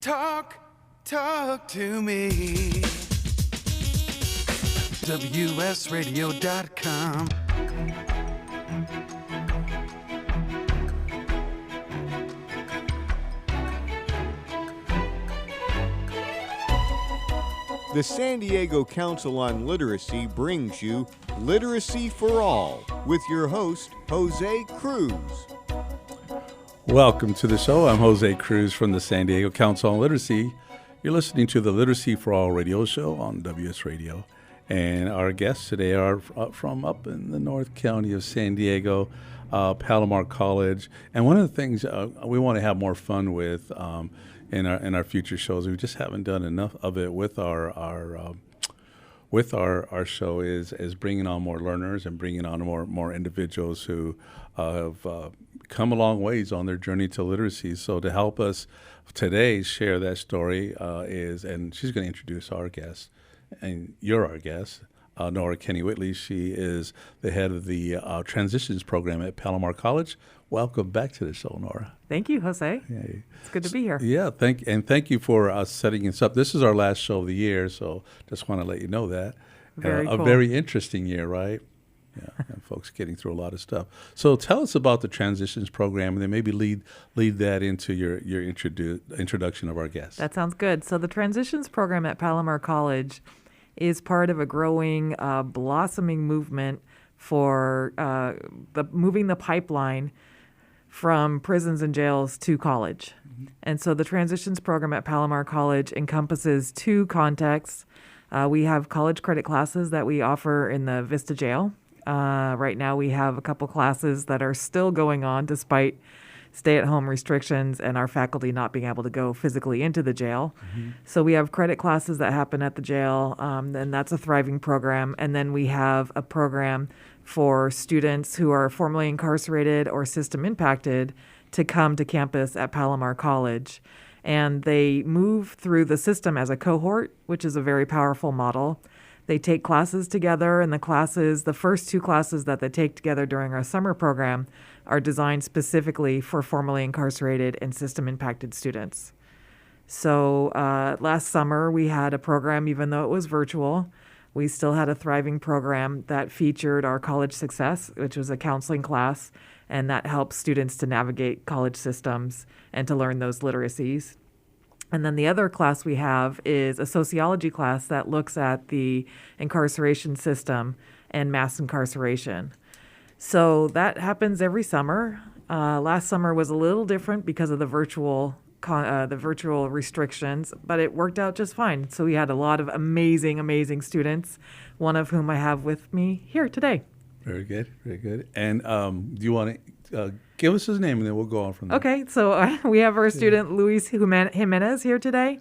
Talk to me. WSRadio.com. The San Diego Council on Literacy brings you Literacy for All with your host, Jose Cruz. Welcome to the show. I'm Jose Cruz from the San Diego Council on Literacy. You're listening to the Literacy for All radio show on WS Radio. And our guests today are from up in the North County of San Diego, Palomar College. And one of the things we want to have more fun with in our future shows, we just haven't done enough of it with our show is bringing on more learners and bringing on more individuals who have come a long ways on their journey to literacy. So to help us today share that story and she's going to introduce our guest, and you're our guest, Nora Kenney-Whitley. She is the head of the Transitions Program at Palomar College. Welcome back to the show, Nora. Thank you, Jose. Hey. It's good to be here. Yeah, thank you for setting us up. This is our last show of the year, so just want to let you know that. Very cool. A very interesting year, right? Yeah, and folks getting through a lot of stuff. So tell us about the Transitions Program, and then maybe lead that into your introduction of our guests. That sounds good. So the Transitions Program at Palomar College is part of a growing, blossoming movement for moving the pipeline from prisons and jails to college. Mm-hmm. And so the Transitions Program at Palomar College encompasses two contexts. We have college credit classes that we offer in the Vista Jail. Right now we have a couple classes that are still going on despite stay-at-home restrictions and our faculty not being able to go physically into the jail. Mm-hmm. So we have credit classes that happen at the jail, and that's a thriving program. And then we have a program for students who are formerly incarcerated or system impacted to come to campus at Palomar College. And they move through the system as a cohort, which is a very powerful model. They take classes together, and the first two classes that they take together during our summer program are designed specifically for formerly incarcerated and system-impacted students. So last summer, we had a program, even though it was virtual, we still had a thriving program that featured our College Success, which was a counseling class, and that helps students to navigate college systems and to learn those literacies. And then the other class we have is a sociology class that looks at the incarceration system and mass incarceration. So that happens every summer. Last summer was a little different because of the virtual restrictions, but it worked out just fine. So we had a lot of amazing students, one of whom I have with me here today. Very good, very good. And do you want to give us his name, and then we'll go on from there. Okay, so we have our student Luis Jimenez here today.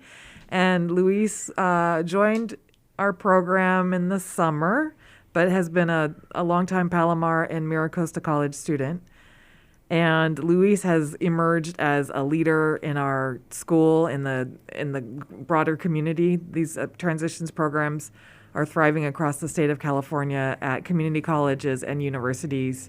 And Luis joined our program in the summer, but has been a longtime Palomar and Mira Costa College student. And Luis has emerged as a leader in our school, in the broader community. These transitions programs are thriving across the state of California at community colleges and universities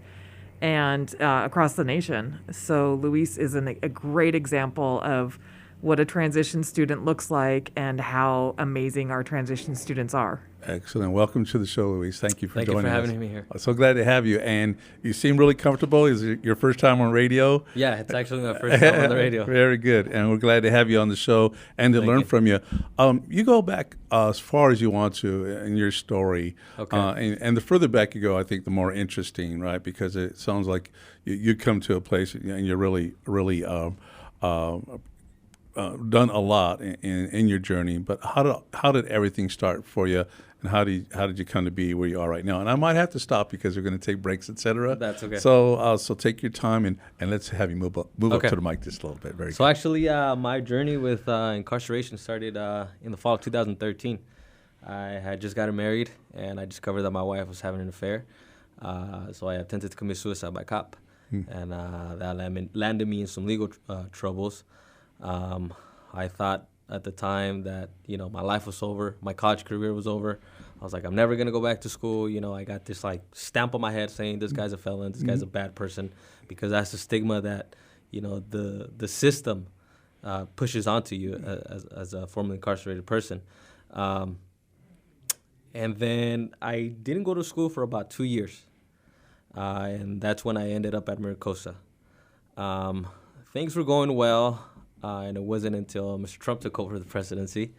and across the nation. So Luis is a great example of what a transition student looks like and how amazing our transition students are. Excellent. Welcome to the show, Luis. Thank you for joining us. Thank you for having me here. So glad to have you. And you seem really comfortable. Is it your first time on radio? Yeah, it's actually my first time on the radio. Very good. And we're glad to have you on the show and to learn from you. You go back as far as you want to in your story. Okay. And the further back you go, I think the more interesting, right? Because it sounds like you come to a place and you're really done a lot in your journey, but how did everything start for you, and how did you come to be where you are right now? And I might have to stop because we're going to take breaks, etc. That's okay. So take your time and let's have you move up to the mic just a little bit. Very so good. Actually, my journey with incarceration started in the fall of 2013. I had just gotten married, and I discovered that my wife was having an affair. So I attempted to commit suicide by cop, and that landed me in some legal troubles. I thought at the time that, my life was over, my college career was over. I was like, I'm never going to go back to school. I got this stamp on my head saying this guy's a felon, this guy's a bad person, because that's the stigma that, the system pushes onto you as a formerly incarcerated person. And then I didn't go to school for about 2 years. And that's when I ended up at Maricosa. Things were going well, and it wasn't until Mr. Trump took over the presidency.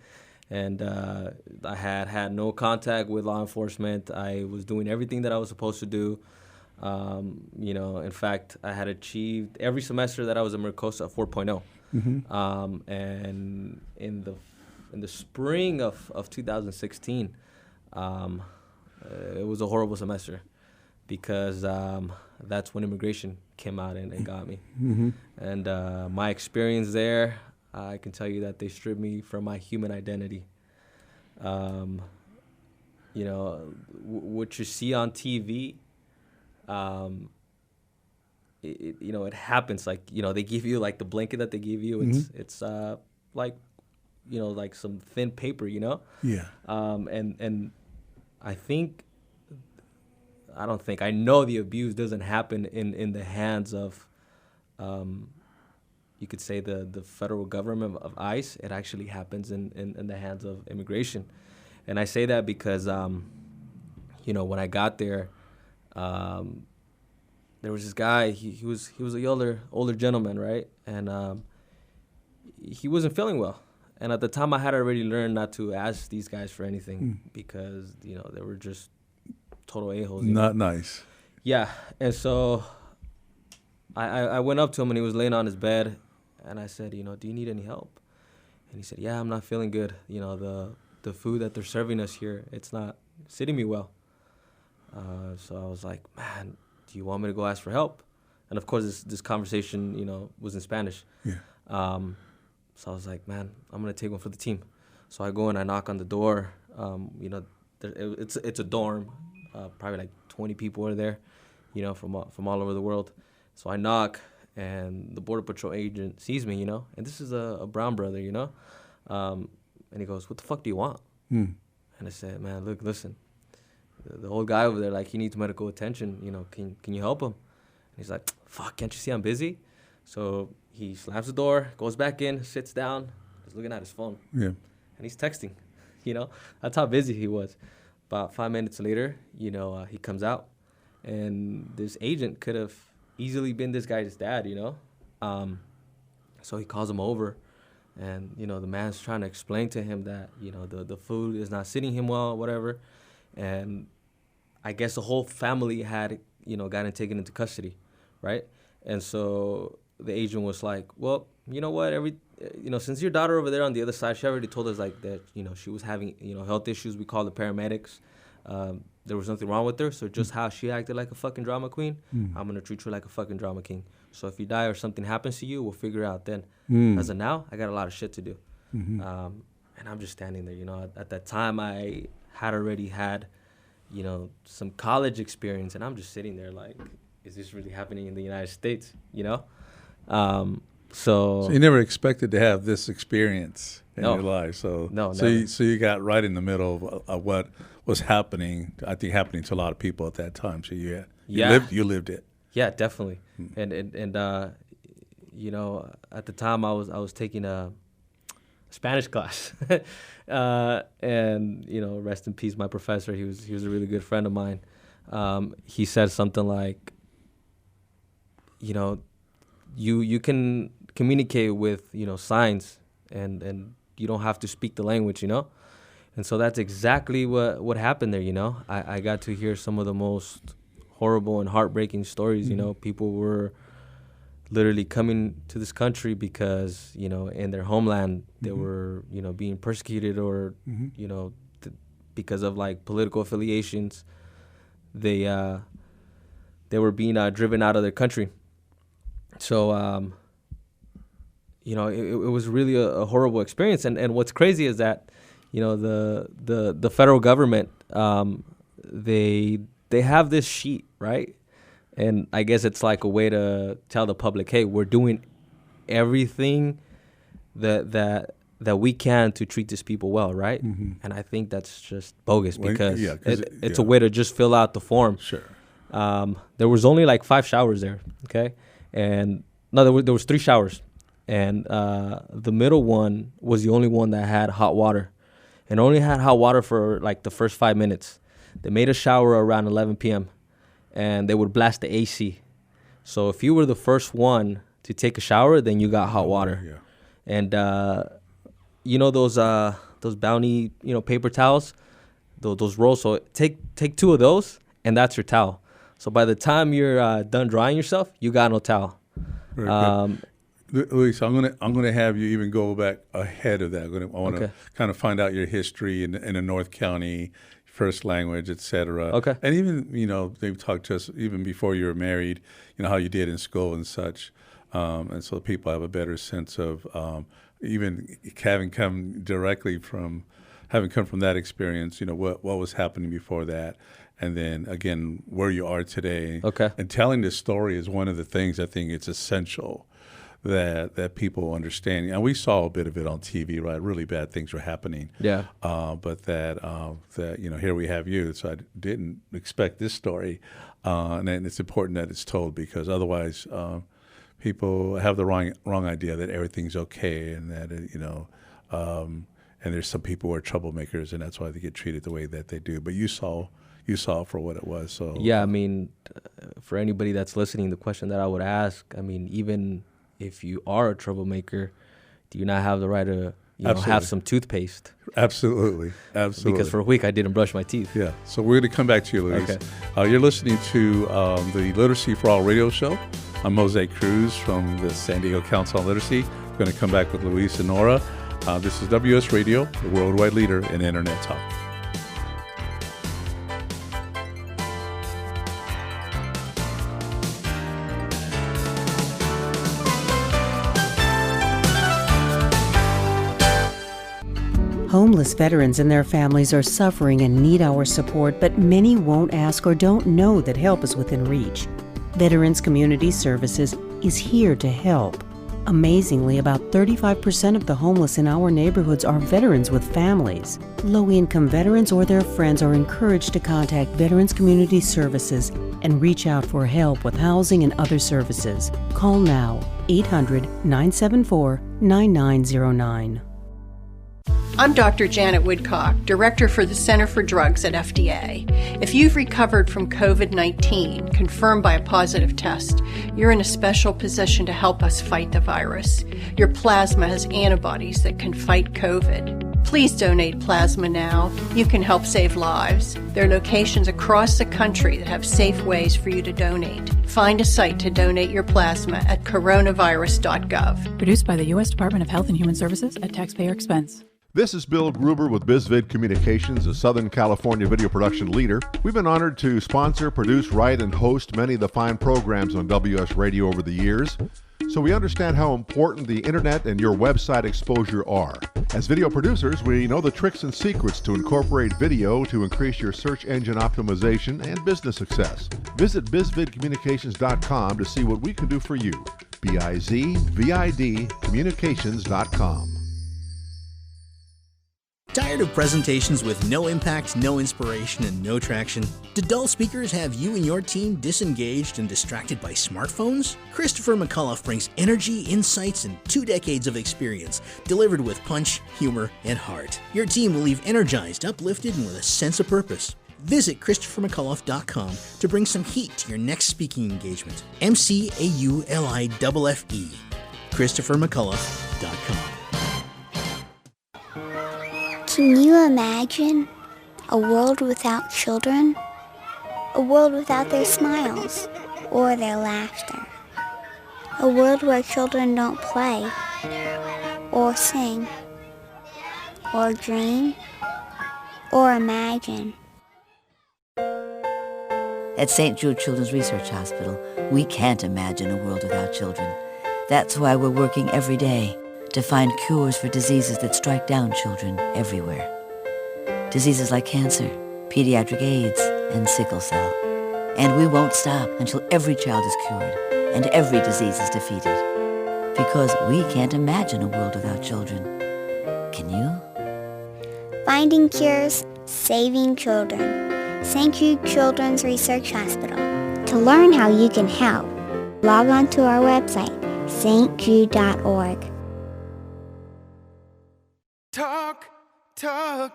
And I had no contact with law enforcement. I was doing everything that I was supposed to do. In fact, I had achieved every semester that I was in Maricosa a 4.0. And in the spring of 2016, it was a horrible semester because that's when immigration came out and got me. And my experience there, I can tell you that they stripped me from my human identity. What you see on TV, it happens. Like, they give you like the blanket that they give you. It's like some thin paper, Yeah. And I know the abuse doesn't happen in the hands of, you could say the federal government of ICE. It actually happens in the hands of immigration. And I say that because, when I got there, there was this guy, he was a older gentleman, right? And he wasn't feeling well. And at the time I had already learned not to ask these guys for anything because, they were just total a-holes. Not nice. Yeah. And so I went up to him and he was laying on his bed and I said, do you need any help? And he said, yeah, I'm not feeling good. The food that they're serving us here, it's not sitting me well. So I was like, man, do you want me to go ask for help? And of course, this conversation, was in Spanish. Yeah. So I was like, man, I'm going to take one for the team. So I go and I knock on the door. It's a dorm. Probably like 20 people are there, from all over the world. So I knock, and the Border Patrol agent sees me, and this is a brown brother, and he goes, what the fuck do you want? And I said, man, look, listen, the old guy over there, like, he needs medical attention, can you help him? And he's like, fuck, can't you see I'm busy? So he slams the door, goes back in, sits down, he's looking at his phone. Yeah. And he's texting, that's how busy he was. About 5 minutes later, he comes out, and this agent could have easily been this guy's dad, So he calls him over, and, the man's trying to explain to him that, the food is not sitting him well, whatever. And I guess the whole family had, gotten taken into custody, right? And so the agent was like, well, you know what, since your daughter over there on the other side, she already told us like that, she was having, health issues. We called the paramedics. There was nothing wrong with her. So just how she acted like a fucking drama queen, I'm going to treat you like a fucking drama king. So if you die or something happens to you, we'll figure it out then. As of now, I got a lot of shit to do. And I'm just standing there, At that time, I had already had, some college experience. And I'm just sitting there like, is this really happening in the United States, So you never expected to have this experience in No. your life. So No, so you got right in the middle of what was happening. I think happening to a lot of people at that time. So you lived it. Yeah, definitely. And at the time I was taking a Spanish class, and rest in peace, my professor. He was a really good friend of mine. He said something like, you can communicate with signs, and you don't have to speak the language, and so that's exactly what happened there. I got to hear some of the most horrible and heartbreaking stories. People were literally coming to this country because in their homeland they were being persecuted or because of like political affiliations. They were being driven out of their country. So, it was really a horrible experience. And what's crazy is that, the federal government, they have this sheet, right? And I guess it's like a way to tell the public, hey, we're doing everything that we can to treat these people well, right? And I think that's just bogus because it's a way to just fill out the form. Sure. There was only like 5 showers there, okay? And no, there was 3 showers. and the middle one was the only one that had hot water, and only had hot water for like the first 5 minutes. They made a shower around 11 p.m. and they would blast the AC. So if you were the first one to take a shower, then you got hot water. Yeah. And you know those Bounty, paper towels, those rolls. So take 2 of those, and that's your towel. So by the time you're done drying yourself, you got no towel. Very good. Luis, I'm gonna have you even go back ahead of that. I want to kind of find out your history in the North County, first language, etc. Okay. And even they've talked to us even before you were married. How you did in school and such, and so people have a better sense of even having come from that experience. What was happening before that. And then, again, where you are today. Okay. And telling this story is one of the things I think it's essential that people understand. And we saw a bit of it on TV, right? Really bad things were happening. Yeah. But that here we have you. So I didn't expect this story. And it's important that it's told, because otherwise people have the wrong idea that everything's okay, and that, and there's some people who are troublemakers, and that's why they get treated the way that they do. But you saw for what it was. So yeah, I mean, for anybody that's listening, the question that I would ask, I mean, even if you are a troublemaker, do you not have the right to have some toothpaste? Absolutely. Because for a week I didn't brush my teeth. Yeah. So we're going to come back to you, Luis. Okay. You're listening to the Literacy for All radio show. I'm Jose Cruz from the San Diego Council on Literacy. We're going to come back with Luis and Nora. This is WS Radio, the worldwide leader in Internet talk. Homeless veterans and their families are suffering and need our support, but many won't ask or don't know that help is within reach. Veterans Community Services is here to help. Amazingly, about 35% of the homeless in our neighborhoods are veterans with families. Low-income veterans or their friends are encouraged to contact Veterans Community Services and reach out for help with housing and other services. Call now, 800-974-9909. I'm Dr. Janet Woodcock, Director for the Center for Drugs at FDA. If you've recovered from COVID-19, confirmed by a positive test, you're in a special position to help us fight the virus. Your plasma has antibodies that can fight COVID. Please donate plasma now. You can help save lives. There are locations across the country that have safe ways for you to donate. Find a site to donate your plasma at coronavirus.gov. Produced by the U.S. Department of Health and Human Services at taxpayer expense. This is Bill Gruber with BizVid Communications, a Southern California video production leader. We've been honored to sponsor, produce, write, and host many of the fine programs on WS Radio over the years. So we understand how important the internet and your website exposure are. As video producers, we know the tricks and secrets to incorporate video to increase your search engine optimization and business success. Visit bizvidcommunications.com to see what we can do for you. BIZVID communications.com. Tired of presentations with no impact, no inspiration, and no traction? Do dull speakers have you and your team disengaged and distracted by smartphones? Christopher McCullough brings energy, insights, and 2 decades of experience, delivered with punch, humor, and heart. Your team will leave energized, uplifted, and with a sense of purpose. Visit ChristopherMcCullough.com to bring some heat to your next speaking engagement. MCAULIFFE. ChristopherMcCullough.com. Can you imagine a world without children? A world without their smiles or their laughter? A world where children don't play or sing or dream or imagine? At St. Jude Children's Research Hospital, we can't imagine a world without children. That's why we're working every day to find cures for diseases that strike down children everywhere. Diseases like cancer, pediatric AIDS, and sickle cell. And we won't stop until every child is cured and every disease is defeated. Because we can't imagine a world without children. Can you? Finding cures, saving children. St. Jude Children's Research Hospital. To learn how you can help, log on to our website, stjude.org. Talk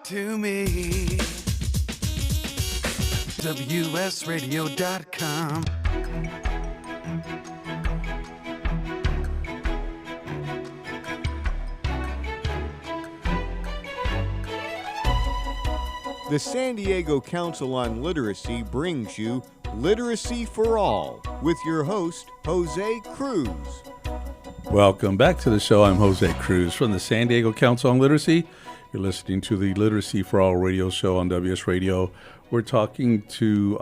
to me. WSRadio.com. The San Diego Council on Literacy brings you Literacy for All with your host, Jose Cruz. Welcome back to the show. I'm Jose Cruz from the San Diego Council on Literacy. You're listening to the Literacy for All radio show on WS Radio. We're talking to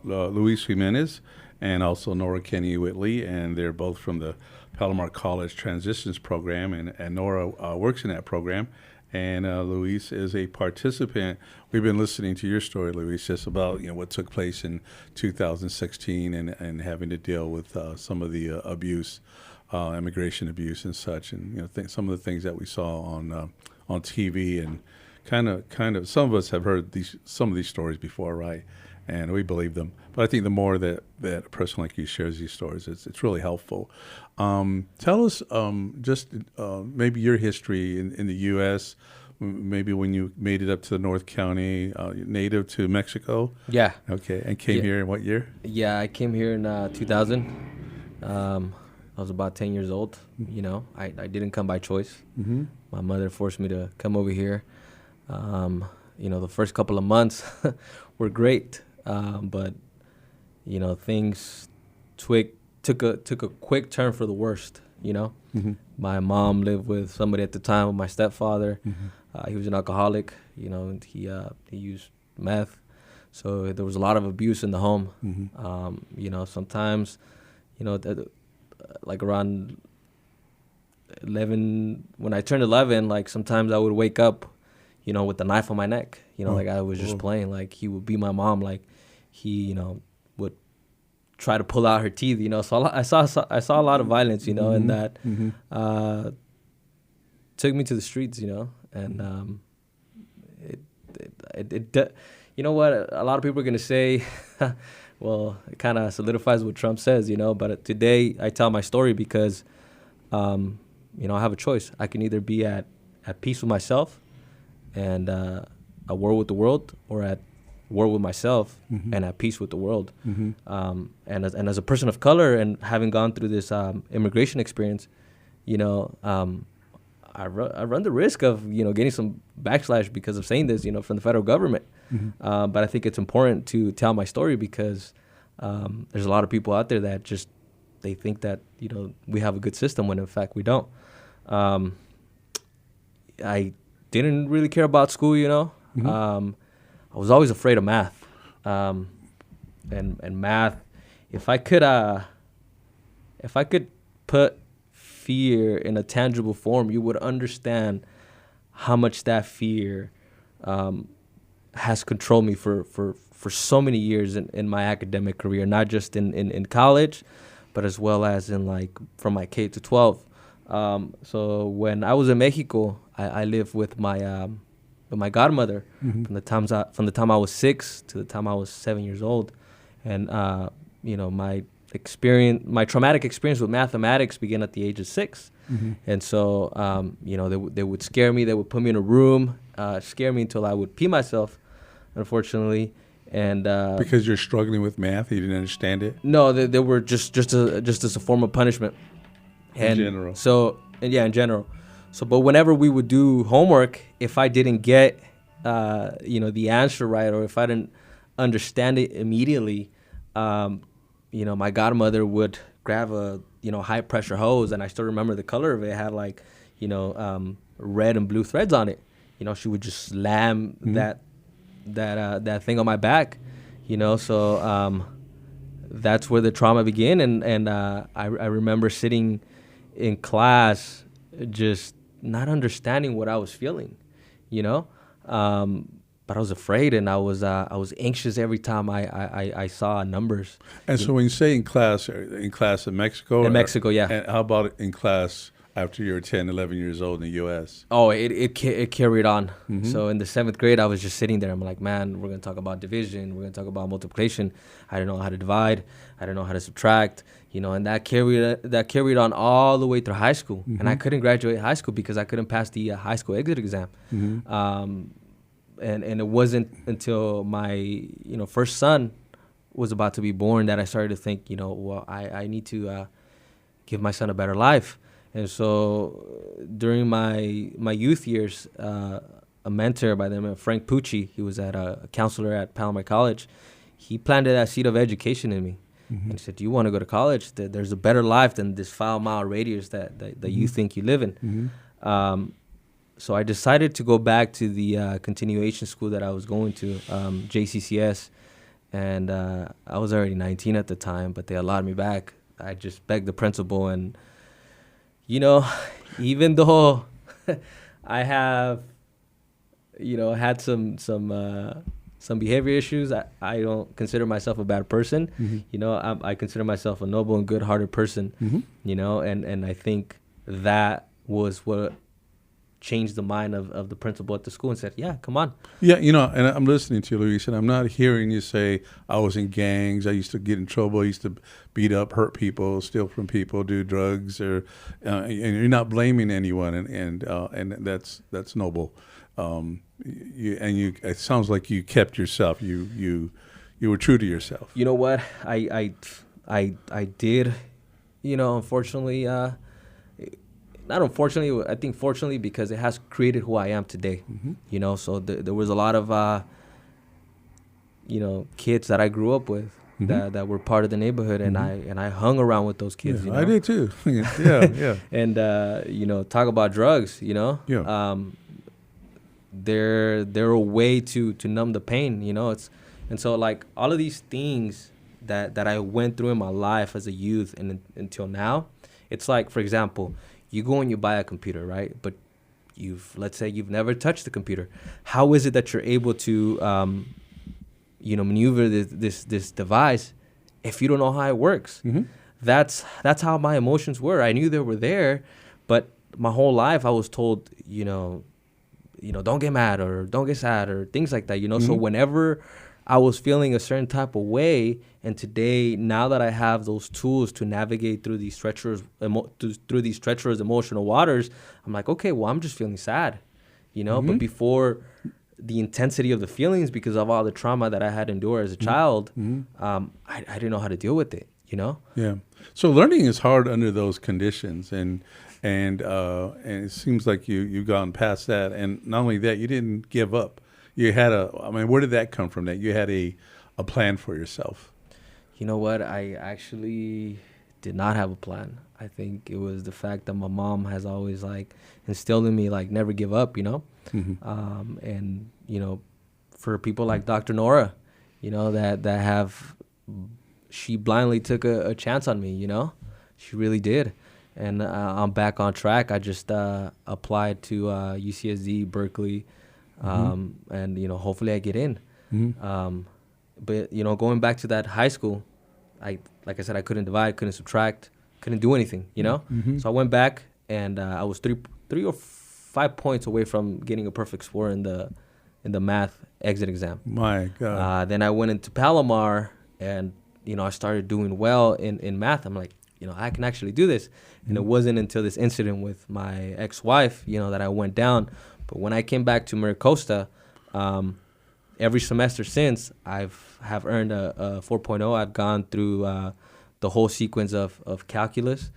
Luis Jimenez and also Nora Kenney-Whitley, and they're both from the Palomar College Transitions Program, and Nora works in that program. And Luis is a participant. We've been listening to your story, Luis, just about what took place in 2016 and having to deal with some of the abuse, immigration abuse and such, and some of the things that we saw on TV, and kind of some of us have heard some of these stories before, right? And we believe them. But I think the more that a person like you shares these stories, it's really helpful. Tell us just maybe your history in the U.S., maybe when you made it up to the North County, native to Mexico. Yeah. Okay, and came here in what year? Yeah, I came here in 2000. I was about 10 years old. I didn't come by choice. Mm-hmm. My mother forced me to come over here. The first couple of months were great, but things took a quick turn for the worst. Mm-hmm. My mom lived with somebody at the time, with my stepfather. Mm-hmm. He was an alcoholic. And he used meth, so there was a lot of abuse in the home. Mm-hmm. Sometimes, like around 11, when I turned 11, like sometimes I would wake up, with the knife on my neck. Like I was just playing. Like he would beat my mom. Like he, would try to pull out her teeth. So I saw a lot of violence. Mm-hmm. And that Mm-hmm. Took me to the streets. And it you know what? A lot of people are gonna say, well, it kind of solidifies what Trump says. But today I tell my story because, I have a choice. I can either be at peace with myself and at war with the world, or at war with myself mm-hmm. and at peace with the world. Mm-hmm. And as a person of color, and having gone through this immigration experience, I run the risk of getting some backslash because of saying this, from the federal government. Mm-hmm. But I think it's important to tell my story because there's a lot of people out there that just they think that we have a good system when in fact we don't. I didn't really care about school, Mm-hmm. I was always afraid of math, and math. If I could put fear in a tangible form, you would understand how much that fear has controlled me for so many years in my academic career, not just in college, but as well as in from my K to 12. So when I was in Mexico, I lived with my godmother mm-hmm. from the time I was 6 to the time I was 7 years old, and my traumatic experience with mathematics began at the age of 6. Mm-hmm. And so, they would scare me. They would put me in a room, scare me until I would pee myself, unfortunately. And because you're struggling with math, you didn't understand it? No, they were just as a form of punishment. In general. So, in general. So, but whenever we would do homework, if I didn't get, the answer right, or if I didn't understand it immediately, my godmother would grab a high pressure hose, and I still remember the color of it. It had red and blue threads on it. She would just slam mm-hmm. that thing on my back. So that's where the trauma began, and I remember sitting in class just not understanding what I was feeling, but I was afraid, and I was anxious every time I saw numbers. And so when you say in class in Mexico? In Mexico, yeah. And how about in class after you were 10, 11 years old in the U.S.? Oh, it carried on. Mhm. So in the 7th grade, I was just sitting there. I'm like, man, we're going to talk about division. We're going to talk about multiplication. I didn't know how to divide. I didn't know how to subtract. And that carried on all the way through high school. Mhm. And I couldn't graduate high school because I couldn't pass the high school exit exam. Mhm. And it wasn't until my first son was about to be born that I started to think, well, I need to give my son a better life. And so during my youth years, a mentor by the name of Frank Pucci, he was a counselor at Palomar College. He planted that seed of education in me. Mhm. And he said, do you want to go to college? There's a better life than this 5-mile radius that you think you live in. Mhm. So I decided to go back to the continuation school that I was going to, JCCS. And I was already 19 at the time, but they allowed me back. I just begged the principal, and even though I have had some behavior issues, I don't consider myself a bad person. Mhm. I consider myself a noble and good-hearted person. Mhm. And I think that was what changed the mind of the principal at the school and said, yeah, come on. Yeah, and I'm listening to you, Luis, and I'm not hearing you say, I was in gangs, I used to get in trouble, I used to beat up, hurt people, steal from people, do drugs, and you're not blaming anyone, and that's noble. It sounds like you kept yourself. You were true to yourself. You know what? I did, unfortunately, not unfortunately, I think fortunately, because it has created who I am today. Mhm. So there was a lot of, kids that I grew up with Mhm. that were part of the neighborhood, and Mhm. I hung around with those kids. Yeah, I did too. Yeah. And talk about drugs. Yeah. They're a way to numb the pain. And so like all of these things that I went through in my life as a youth and until now, it's like, for example, you go and you buy a computer, right? But let's say you've never touched the computer. How is it that you're able to, maneuver this device if you don't know how it works? Mhm. That's how my emotions were. I knew they were there, but my whole life I was told, don't get mad or don't get sad or things like that. So Mhm. whenever I was feeling a certain type of way, and today, now that I have those tools to navigate through these treacherous emotional waters, I'm like, okay, well, I'm just feeling sad, Mhm. But before, the intensity of the feelings, because of all the trauma that I had endured as a child, Mhm. I didn't know how to deal with it, Yeah. So learning is hard under those conditions, and it seems like you've gone past that. And not only that, you didn't give up. You had where did that come from? That you had a plan for yourself. You know what? I actually did not have a plan. I think it was the fact that my mom has always instilled in me never give up. Mhm. And for people like Dr. Nora, that have, she blindly took a chance on me. She really did. And I'm back on track. I just applied to UCSD, Berkeley. And hopefully I get in. Mhm. But going back to that high school, like I said, I couldn't divide, couldn't subtract, couldn't do anything. Mhm. So I went back, and I was three or 5 points away from getting a perfect score in the math exit exam. My God. Then I went into Palomar, and I started doing well in math. I'm like, I can actually do this. And it wasn't until this incident with my ex-wife, that I went down. But when I came back to Maricosta, every semester since, have earned a 4.0. I've gone through the whole sequence of calculus.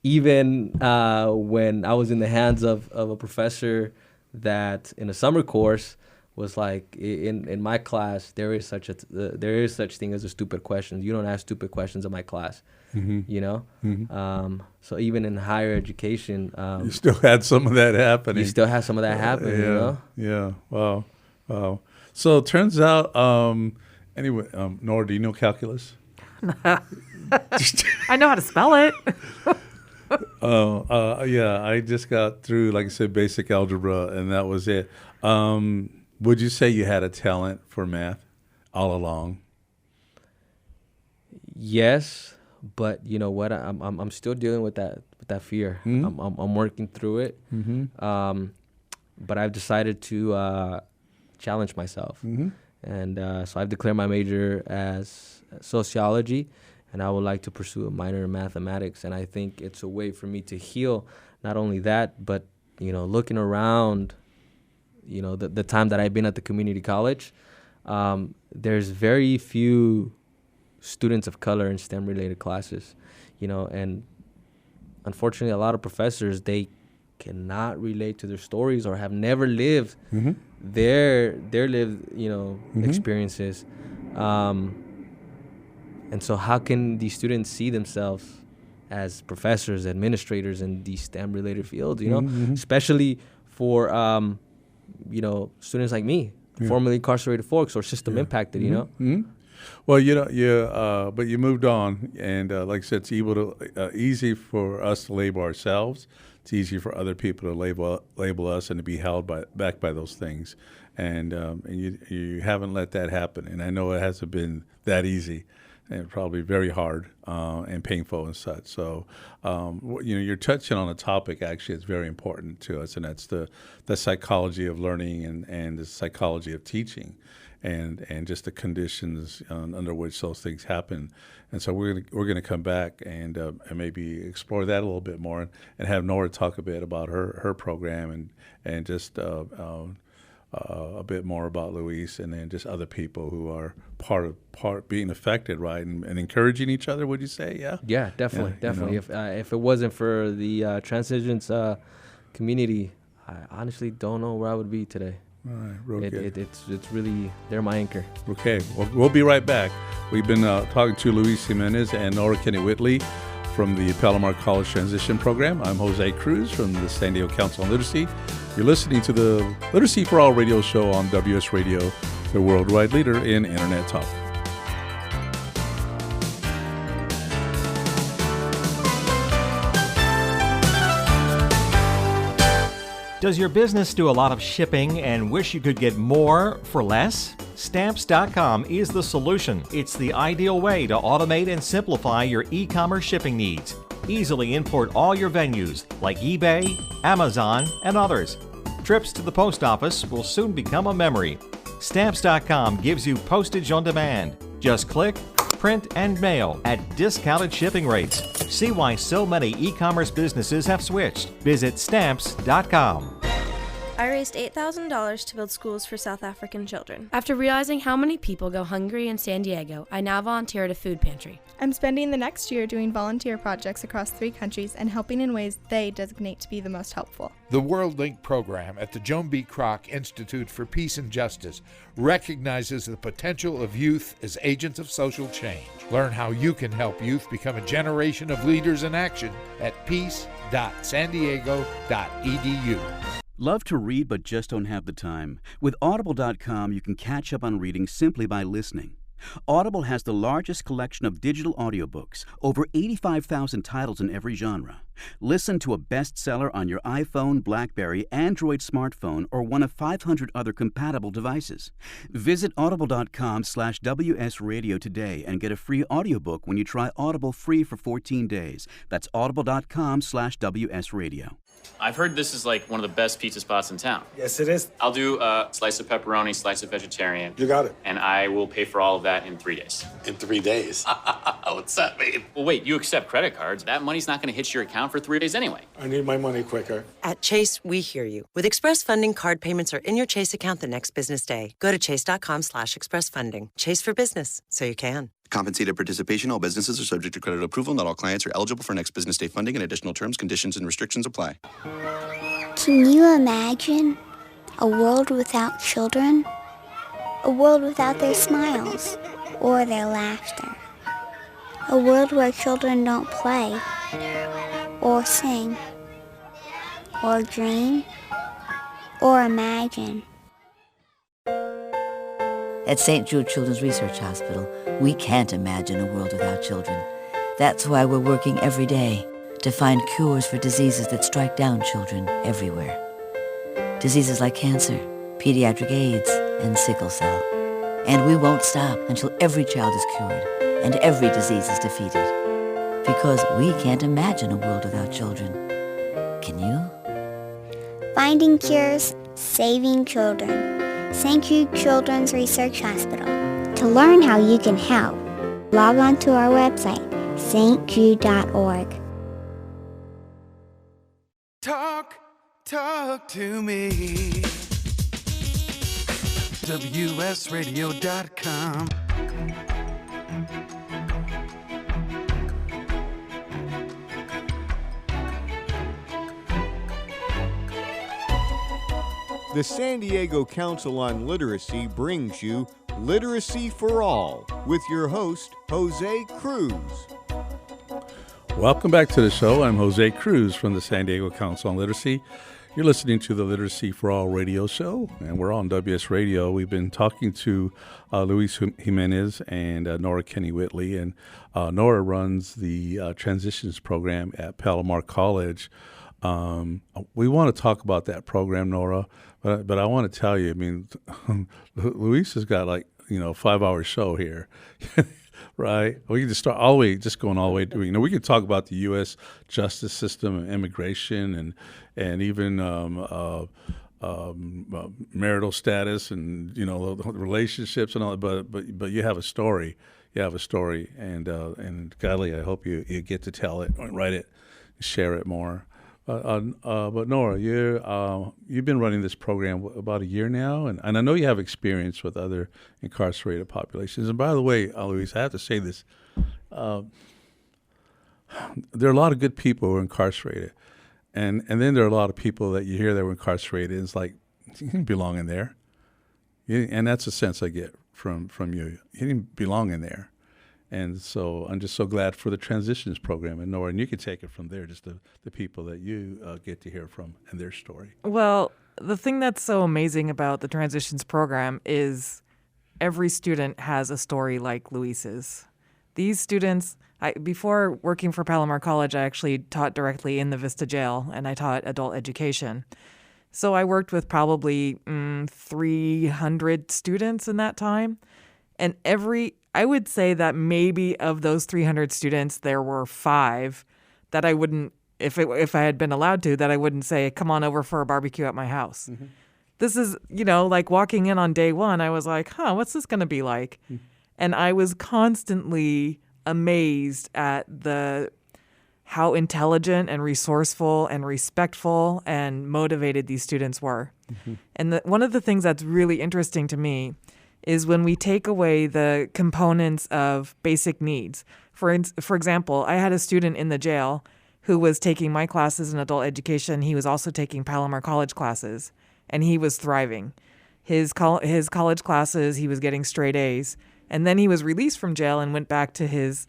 Even when I was in the hands of a professor that in a summer course was like, in my class, there is such thing as a stupid question. You don't ask stupid questions in my class. Mhm. So even in higher education, You still had some of that happening. you still have some of that happening. Yeah. Wow. So it turns out. Anyway, Nora, do you know calculus? I know how to spell it. Yeah. I just got through, like I said, basic algebra, and that was it. Would you say you had a talent for math all along? Yes, But you know what? I'm still dealing with that fear. I'm working through it. But I've decided to challenge myself. And so I've declared my major as sociology, and I would like to pursue a minor in mathematics. And I think it's a way for me to heal not only that, but, you know, looking around, you know, the time that I've been at the community college, there's very few students of color in STEM-related classes, you know, and unfortunately a lot of professors, they cannot relate to their stories or have never lived their lived, you know, experiences. And so how can these students see themselves as professors, administrators in these STEM-related fields, you know, especially for, you know, students like me, formerly incarcerated folks or system impacted, you know? Well, you know, but you moved on, and like I said, it's easy for us to label ourselves. It's easy for other people to label us and to be held back by those things, and you haven't let that happen. And I know it hasn't been that easy, and probably very hard and painful and such. So, you know, you're touching on a topic actually that's very important to us, and that's the psychology of learning and the psychology of teaching. And just the conditions under which those things happen, and so we're gonna come back and maybe explore that a little bit more, and have Nora talk a bit about her program and just a bit more about Luis, and then just other people who are part being affected, right, and encouraging each other. Would you say? Yeah, definitely. You know? If it wasn't for the transitions community, I honestly don't know where I would be today. All right, real good. It's really, they're my anchor. Okay, well, we'll be right back. We've been talking to Luis Jimenez and Nora Kenney-Whitley from the Palomar College Transition Program. I'm Jose Cruz from the San Diego Council on Literacy. You're listening to the Literacy for All radio show on WS Radio, the worldwide leader in Internet talk. Does your business do a lot of shipping and wish you could get more for less? Stamps.com is the solution. It's the ideal way to automate and simplify your e-commerce shipping needs. Easily import all your venues like eBay, Amazon, and others. Trips to the post office will soon become a memory. Stamps.com gives you postage on demand. Just click, print, and mail at discounted shipping rates. See why so many e-commerce businesses have switched. Visit Stamps.com. I raised $8,000 to build schools for South African children. After realizing how many people go hungry in San Diego, I now volunteer at a food pantry. I'm spending the next year doing volunteer projects across 3 countries and helping in ways they designate to be the most helpful. The WorldLink program at the Joan B. Kroc Institute for Peace and Justice recognizes the potential of youth as agents of social change. Learn how you can help youth become a generation of leaders in action at peace.sandiego.edu. Love to read but just don't have the time? With Audible.com, you can catch up on reading simply by listening. Audible has the largest collection of digital audiobooks, over 85,000 titles in every genre. Listen to a bestseller on your iPhone, BlackBerry, Android smartphone, or one of 500 other compatible devices. Visit audible.com/WS Radio today and get a free audiobook when you try Audible free for 14 days. That's audible.com/WS Radio. I've heard this is like one of the best pizza spots in town. Yes, it is. I'll do a slice of pepperoni, slice of vegetarian. You got it. And I will pay for all of that in 3 days. In 3 days? What's that mean? Well, wait, you accept credit cards. That money's not going to hit your account for 3 days anyway. I need my money quicker. At Chase, we hear you. With Express Funding, card payments are in your Chase account the next business day. Go to chase.com/expressfunding. Chase for business, so you can. Compensated participation. All businesses are subject to credit approval. Not all clients are eligible for next business day funding, and additional terms, conditions, and restrictions apply. Can you imagine a world without children? A world without their smiles or their laughter? A world where children don't play or sing or dream or imagine? At St. Jude Children's Research Hospital, we can't imagine a world without children. That's why we're working every day to find cures for diseases that strike down children everywhere. Diseases like cancer, pediatric AIDS, and sickle cell. And we won't stop until every child is cured and every disease is defeated. because we can't imagine a world without children. Can you? Finding cures, saving children. St. Jude Children's Research Hospital. To learn how you can help, log on to our website, stjude.org. Talk to me. WSRadio.com. The San Diego Council on Literacy brings you Literacy for All with your host, Jose Cruz. Welcome back to the show. I'm Jose Cruz from the San Diego Council on Literacy. You're listening to the Literacy for All radio show, and we're on WS Radio. We've been talking to Luis Jimenez and Nora Kenney-Whitley, and Nora runs the Transitions Program at Palomar College. We want to talk about that program, Nora, but I want to tell you, I mean, Luis has got like, 5-hour show here. Right. We can just start all the way, just going all the way to, we could talk about the U.S. justice system and immigration and even marital status and, relationships and all that. But you have a story. And godly, I hope you get to tell it, write it, share it more. But Nora, you've been running this program about a year now, and I know you have experience with other incarcerated populations. And by the way, Luis, I have to say this: there are a lot of good people who are incarcerated, and then there are a lot of people that you hear that were incarcerated. And it's like you didn't belong in there, and that's the sense I get from you. You didn't belong in there. And so I'm just so glad for the Transitions Program. And Nora, and you can take it from there, just the people that you get to hear from and their story. Well, the thing that's so amazing about the Transitions Program is every student has a story like Luis's. These students, before working for Palomar College, I actually taught directly in the Vista Jail, and I taught adult education. So I worked with probably 300 students in that time. And I would say that maybe of those 300 students, there were 5 that I wouldn't, if I had been allowed to, that I wouldn't say, come on over for a barbecue at my house. Mm-hmm. This is, like walking in on day one, I was like, what's this going to be like? Mm-hmm. And I was constantly amazed at how intelligent and resourceful and respectful and motivated these students were. Mm-hmm. And one of the things that's really interesting to me is when we take away the components of basic needs. For example, I had a student in the jail who was taking my classes in adult education. He was also taking Palomar College classes, and he was thriving. His college classes, he was getting straight A's. And then he was released from jail and went back to his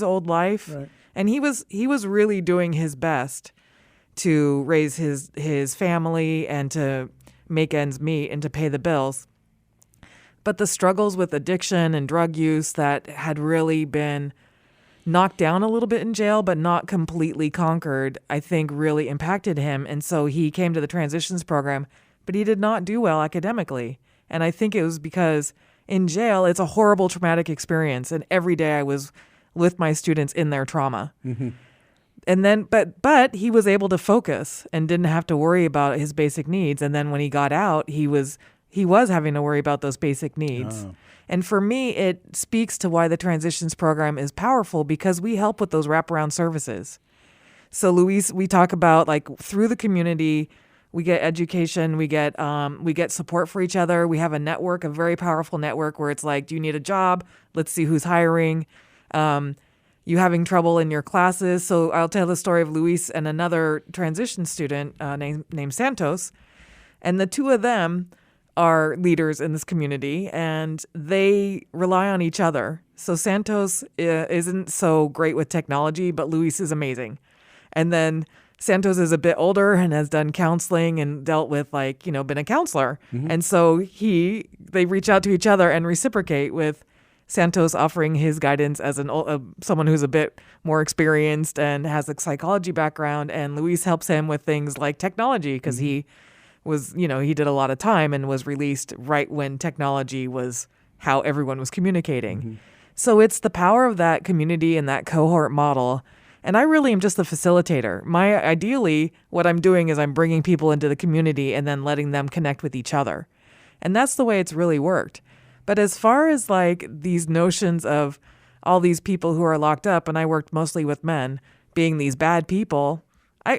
old life. Right. And he was really doing his best to raise his family and to make ends meet and to pay the bills. But the struggles with addiction and drug use that had really been knocked down a little bit in jail, but not completely conquered, I think really impacted him. And so he came to the Transitions Program, but he did not do well academically. And I think it was because in jail, it's a horrible traumatic experience. And every day I was with my students in their trauma. Mm-hmm. And then, but he was able to focus and didn't have to worry about his basic needs. And then when he got out, he was having to worry about those basic needs. Oh. And for me, it speaks to why the Transitions Program is powerful, because we help with those wraparound services. So Luis, we talk about through the community, we get education, we get support for each other. We have a network, a very powerful network where it's like, do you need a job? Let's see who's hiring. You having trouble in your classes. So I'll tell the story of Luis and another transition student named Santos. And the two of them are leaders in this community, and they rely on each other. So Santos isn't so great with technology, but Luis is amazing. And then Santos is a bit older and has done counseling and dealt with been a counselor. Mm-hmm. And so they reach out to each other and reciprocate, with Santos offering his guidance as someone who's a bit more experienced and has a psychology background, and Luis helps him with things like technology, because mm-hmm. he did a lot of time and was released right when technology was how everyone was communicating. Mm-hmm. So it's the power of that community and that cohort model. And I really am just the facilitator. Ideally, what I'm doing is I'm bringing people into the community and then letting them connect with each other. And that's the way it's really worked. But as far as like these notions of all these people who are locked up, and I worked mostly with men, being these bad people,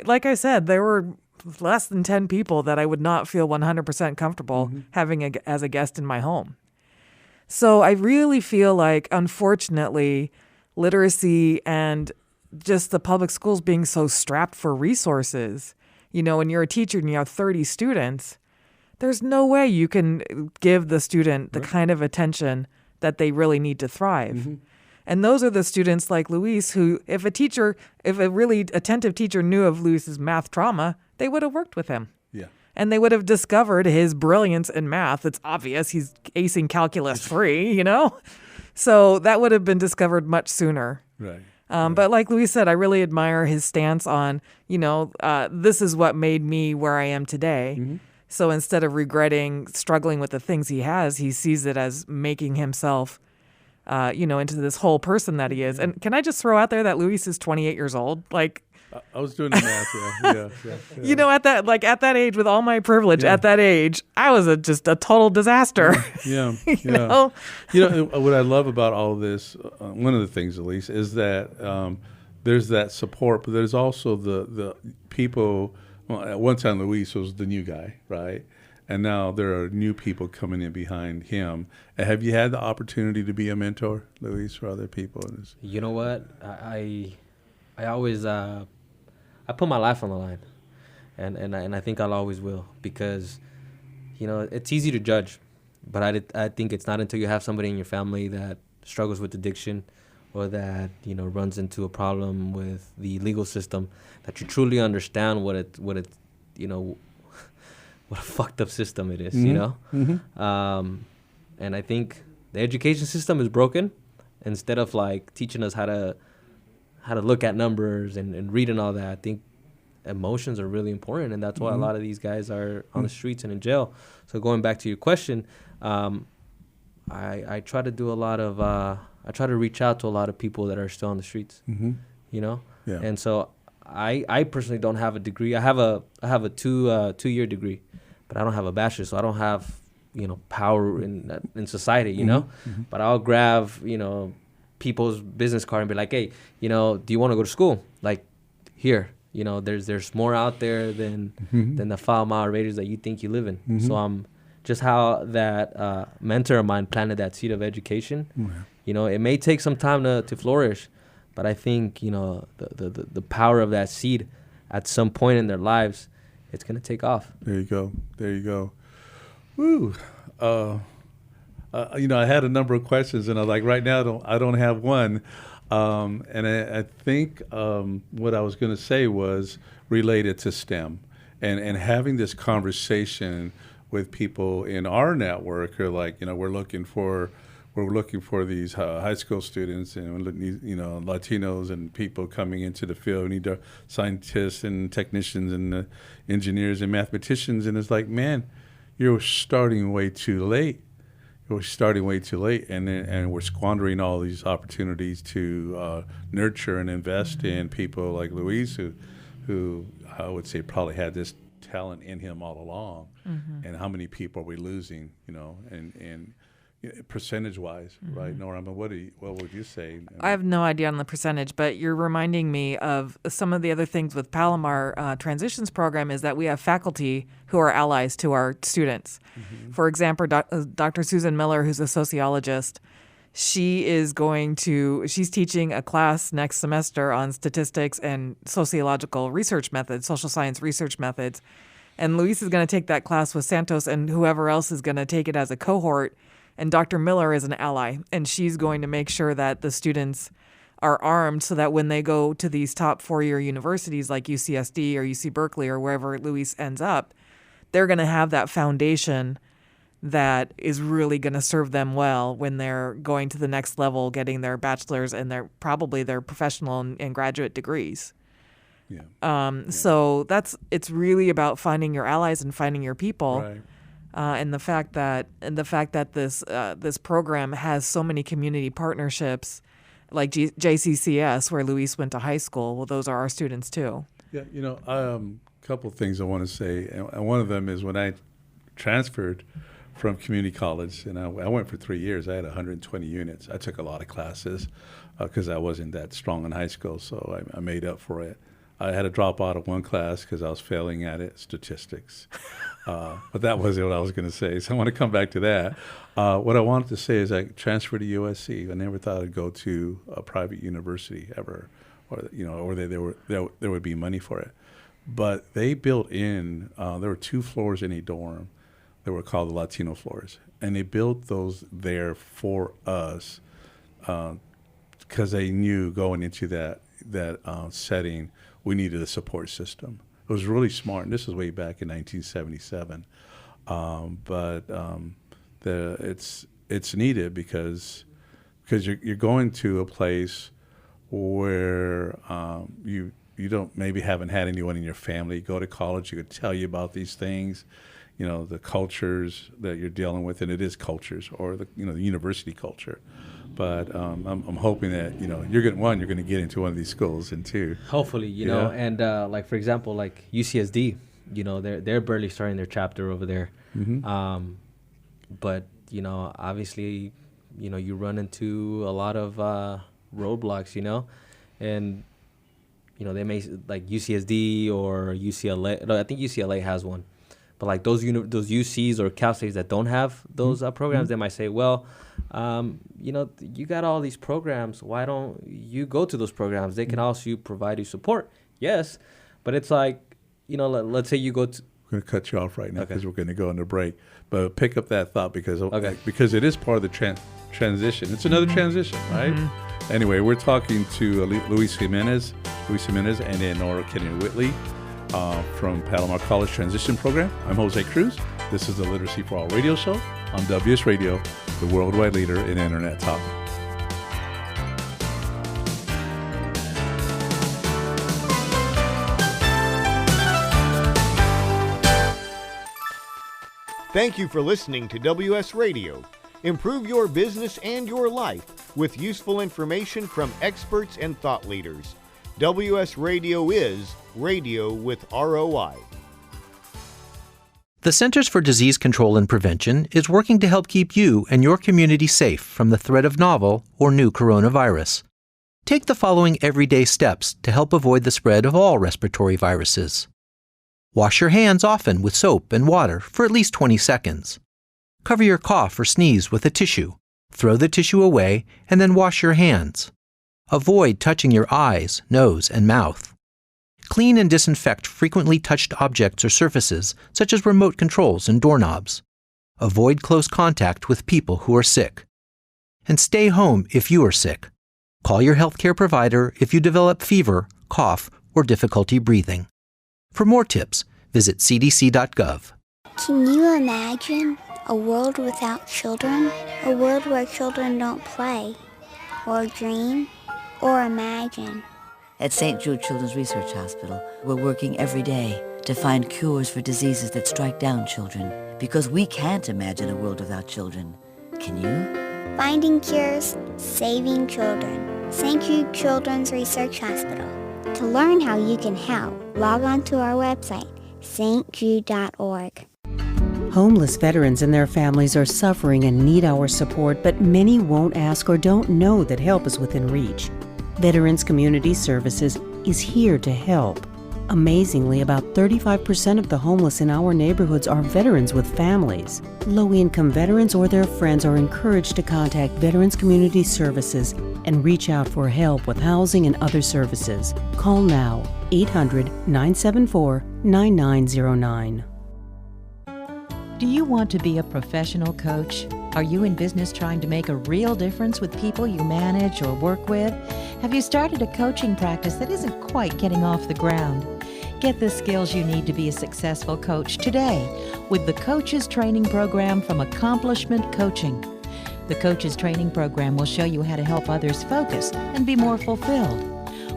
like I said, there were less than 10 people that I would not feel 100% comfortable having as a guest in my home. So I really feel like, unfortunately, literacy and just the public schools being so strapped for resources, when you're a teacher and you have 30 students, there's no way you can give the student the kind of attention that they really need to thrive. And those are the students like Luis who, if a really attentive teacher knew of Luis's math trauma, they would have worked with him. Yeah. And they would have discovered his brilliance in math. It's obvious. He's acing calculus 3, So that would have been discovered much sooner. Right. But like Luis said, I really admire his stance on, this is what made me where I am today. So instead of struggling with the things he has, he sees it as making himself, into this whole person that he is. And can I just throw out there that Luis is 28 years old? Like, I was doing the math, yeah. At that age, with all my privilege, at that age, I was just a total disaster. Yeah. You know? What I love about all of this, one of the things at least, is that there's that support, but there's also the people. Well, at one time, Luis was the new guy, right? And now there are new people coming in behind him. Have you had the opportunity to be a mentor, Luis, for other people? You know what? I always I put my life on the line, and I think I'll always will, because it's easy to judge, but I think it's not until you have somebody in your family that struggles with addiction or that runs into a problem with the legal system that you truly understand what a fucked up system it is, and I think the education system is broken. Instead of like teaching us how to look at numbers and read and all that, I think emotions are really important, and that's why a lot of these guys are on the streets and in jail. So going back to your question, I try to do a lot of I try to reach out to a lot of people that are still on the streets, Yeah. And so I personally don't have a degree. I have a 2-year degree, but I don't have a bachelor's, so I don't have power in society, But I'll grab people's business card and be like, hey, do you want to go to school? Like, here, there's more out there than the 5 mile radius that you think you live in. So I'm just how that mentor of mine planted that seed of education. It may take some time to flourish, but I think the power of that seed at some point in their lives, it's gonna take off. There you go. Woo. I had a number of questions, and I was like, right now I don't have one. And I think what I was going to say was related to STEM, and having this conversation with people in our network who are like, we're looking for these high school students and Latinos and people coming into the field. We need scientists and technicians and engineers and mathematicians, and it's like, man, you're starting way too late. And we're squandering all these opportunities to nurture and invest in people like Luis, who I would say probably had this talent in him all along. And how many people are we losing? And percentage-wise, right, Nora? I mean, what would you say? I have no idea on the percentage, but you're reminding me of some of the other things with Palomar Transitions Program is that we have faculty who are allies to our students. For example, Dr. Susan Miller, who's a sociologist, she's teaching a class next semester on statistics and sociological research methods, social science research methods. And Luis is going to take that class with Santos, and whoever else is going to take it as a cohort. And Dr. Miller is an ally, and she's going to make sure that the students are armed so that when they go to these top 4-year universities like UCSD or UC Berkeley or wherever Luis ends up, they're going to have that foundation that is really going to serve them well when they're going to the next level, getting their bachelor's and probably their professional and graduate degrees. So it's really about finding your allies and finding your people. Right. and the fact that this program has so many community partnerships, like JCCS, where Luis went to high school. Well, those are our students too. Yeah, a couple of things I want to say, and one of them is when I transferred from community college, and I went for 3 years. I had 120 units. I took a lot of classes because I wasn't that strong in high school, so I made up for it. I had to drop out of one class because I was failing at it, statistics. But that wasn't what I was going to say, so I want to come back to that. What I wanted to say is I transferred to USC. I never thought I'd go to a private university ever, or there would be money for it. But they built in, there were 2 floors in a dorm. They were called the Latino floors. And they built those there for us because they knew going into that setting, we needed a support system. It was really smart, and this was way back in 1977. It's needed because you're going to a place where you don't maybe haven't had anyone in your family. You go to college, you could tell you about these things, the cultures that you're dealing with, and it is cultures, or the university culture. But I'm hoping that you're going to get into one of these schools, and two, hopefully, and like for example, like UCSD, they're barely starting their chapter over there. Mm-hmm. But obviously, you run into a lot of roadblocks, and they may, like UCSD or UCLA. No, I think UCLA has one, but like those UCs or Cal States that don't have those programs, they might say, well, you got all these programs. Why don't you go to those programs? They can also provide you support. Yes, but it's like, let's say you go to. I'm going to cut you off right now because we're going to go into break. But pick up that thought because it is part of the transition. It's another transition, right? Mm-hmm. Anyway, we're talking to Luis Jimenez, and then Nora Kenney-Whitley from Palomar College Transitions Program. I'm Jose Cruz. This is the Literacy for All radio show on WS Radio, the worldwide leader in Internet talk. Thank you for listening to WS Radio. Improve your business and your life with useful information from experts and thought leaders. WS Radio is radio with ROI. The Centers for Disease Control and Prevention is working to help keep you and your community safe from the threat of novel or new coronavirus. Take the following everyday steps to help avoid the spread of all respiratory viruses. Wash your hands often with soap and water for at least 20 seconds. Cover your cough or sneeze with a tissue. Throw the tissue away and then wash your hands. Avoid touching your eyes, nose, and mouth. Clean and disinfect frequently touched objects or surfaces, such as remote controls and doorknobs. Avoid close contact with people who are sick. And stay home if you are sick. Call your healthcare provider if you develop fever, cough, or difficulty breathing. For more tips, visit cdc.gov. Can you imagine a world without children? A world where children don't play, or dream, or imagine? At St. Jude Children's Research Hospital, we're working every day to find cures for diseases that strike down children, because we can't imagine a world without children. Can you? Finding cures, saving children. St. Jude Children's Research Hospital. To learn how you can help, log on to our website, stjude.org. Homeless veterans and their families are suffering and need our support, but many won't ask or don't know that help is within reach. Veterans Community Services is here to help. Amazingly, about 35% of the homeless in our neighborhoods are veterans with families. Low-income veterans or their friends are encouraged to contact Veterans Community Services and reach out for help with housing and other services. Call now, 800-974-9909. Do you want to be a professional coach? Are you in business trying to make a real difference with people you manage or work with? Have you started a coaching practice that isn't quite getting off the ground? Get the skills you need to be a successful coach today with the Coaches Training Program from Accomplishment Coaching. The Coaches Training Program will show you how to help others focus and be more fulfilled.